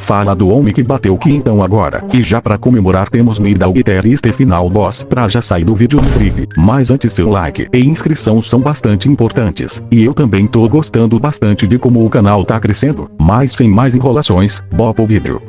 Fala do homem que bateu que então agora. E já pra comemorar temos Midal Getter e Final Boss pra já sair do vídeo no clipe. Mas antes seu like e inscrição são bastante importantes. E eu também tô gostando bastante de como o canal tá crescendo. Mas sem mais enrolações, bora pro vídeo.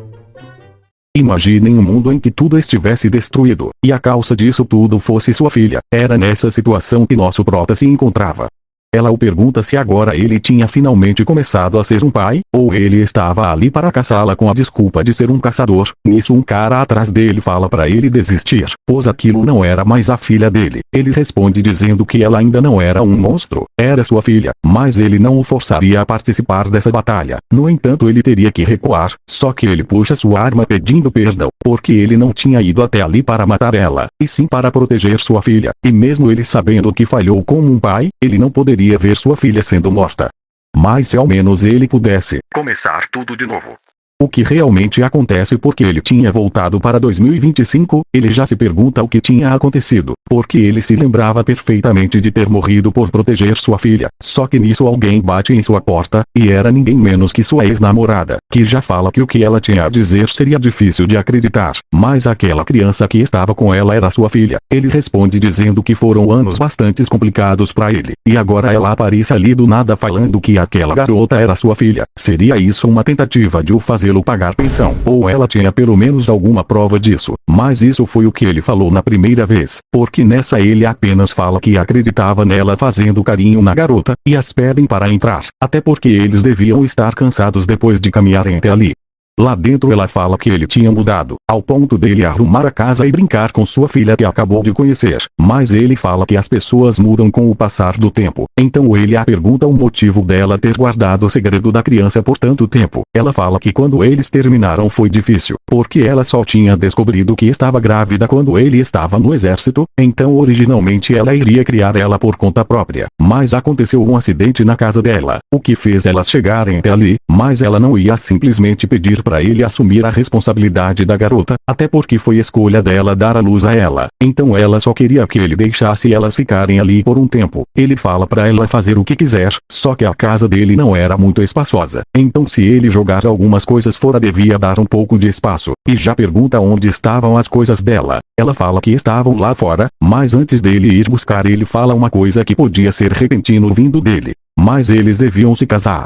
Imaginem um mundo em que tudo estivesse destruído, e a causa disso tudo fosse sua filha. Era nessa situação que nosso prota se encontrava. Ela o pergunta se agora ele tinha finalmente começado a ser um pai, ou ele estava ali para caçá-la com a desculpa de ser um caçador. Nisso um cara atrás dele fala para ele desistir, pois aquilo não era mais a filha dele. Ele responde dizendo que ela ainda não era um monstro, era sua filha, mas ele não o forçaria a participar dessa batalha. No entanto ele teria que recuar, só que ele puxa sua arma pedindo perdão, porque ele não tinha ido até ali para matar ela, e sim para proteger sua filha, e mesmo ele sabendo que falhou como um pai, ele não poderia ver sua filha sendo morta. Mas se ao menos ele pudesse começar tudo de novo. O que realmente acontece porque ele tinha voltado para 2025, ele já se pergunta o que tinha acontecido, porque ele se lembrava perfeitamente de ter morrido por proteger sua filha. Só que nisso alguém bate em sua porta, e era ninguém menos que sua ex-namorada, que já fala que o que ela tinha a dizer seria difícil de acreditar, mas aquela criança que estava com ela era sua filha. Ele responde dizendo que foram anos bastante complicados para ele, e agora ela aparece ali do nada falando que aquela garota era sua filha. Seria isso uma tentativa de o fazê-lo pagar pensão, ou ela tinha pelo menos alguma prova disso, mas isso foi o que ele falou na primeira vez, porque nessa ele apenas fala que acreditava nela fazendo carinho na garota, e as pedem para entrar, até porque eles deviam estar cansados depois de caminharem até ali. Lá dentro ela fala que ele tinha mudado, ao ponto dele arrumar a casa e brincar com sua filha que acabou de conhecer. Mas ele fala que as pessoas mudam com o passar do tempo. Então ele a pergunta o motivo dela ter guardado o segredo da criança por tanto tempo. Ela fala que quando eles terminaram foi difícil, porque ela só tinha descobrido que estava grávida quando ele estava no exército, então originalmente ela iria criar ela por conta própria. Mas aconteceu um acidente na casa dela, o que fez elas chegarem até ali, mas ela não ia simplesmente pedir para ele assumir a responsabilidade da garota, até porque foi escolha dela dar a luz a ela. Então ela só queria que ele deixasse elas ficarem ali por um tempo. Ele fala para ela fazer o que quiser, só que a casa dele não era muito espaçosa. Então se ele jogar algumas coisas fora devia dar um pouco de espaço, e já pergunta onde estavam as coisas dela. Ela fala que estavam lá fora, mas antes dele ir buscar ele fala uma coisa que podia ser repentino vindo dele. Mas eles deviam se casar.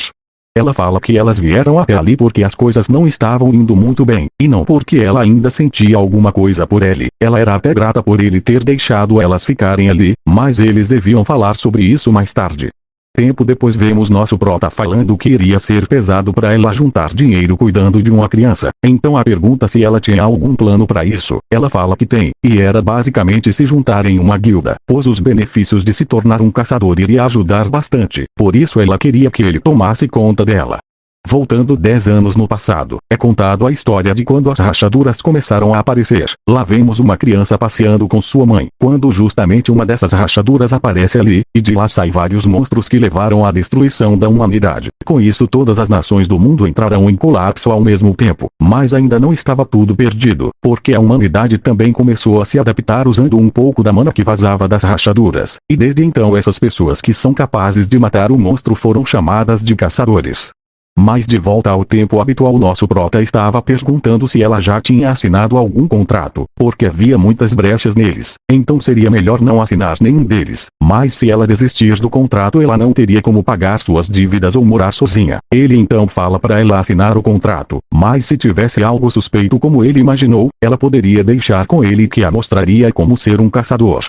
Ela fala que elas vieram até ali porque as coisas não estavam indo muito bem, e não porque ela ainda sentia alguma coisa por ele. Ela era até grata por ele ter deixado elas ficarem ali, mas eles deviam falar sobre isso mais tarde. Tempo depois vemos nosso prota falando que iria ser pesado para ela juntar dinheiro cuidando de uma criança. Então a pergunta se ela tinha algum plano para isso. Ela fala que tem, e era basicamente se juntar em uma guilda, pois os benefícios de se tornar um caçador iria ajudar bastante. Por isso ela queria que ele tomasse conta dela. Voltando 10 anos no passado, é contado a história de quando as rachaduras começaram a aparecer. Lá vemos uma criança passeando com sua mãe, quando justamente uma dessas rachaduras aparece ali, e de lá saem vários monstros que levaram à destruição da humanidade. Com isso todas as nações do mundo entrarão em colapso ao mesmo tempo, mas ainda não estava tudo perdido, porque a humanidade também começou a se adaptar usando um pouco da mana que vazava das rachaduras, e desde então essas pessoas que são capazes de matar o monstro foram chamadas de caçadores. Mas de volta ao tempo habitual nosso prota estava perguntando se ela já tinha assinado algum contrato, porque havia muitas brechas neles, então seria melhor não assinar nenhum deles, mas se ela desistir do contrato ela não teria como pagar suas dívidas ou morar sozinha. Ele então fala para ela assinar o contrato, mas se tivesse algo suspeito como ele imaginou, ela poderia deixar com ele que a mostraria como ser um caçador.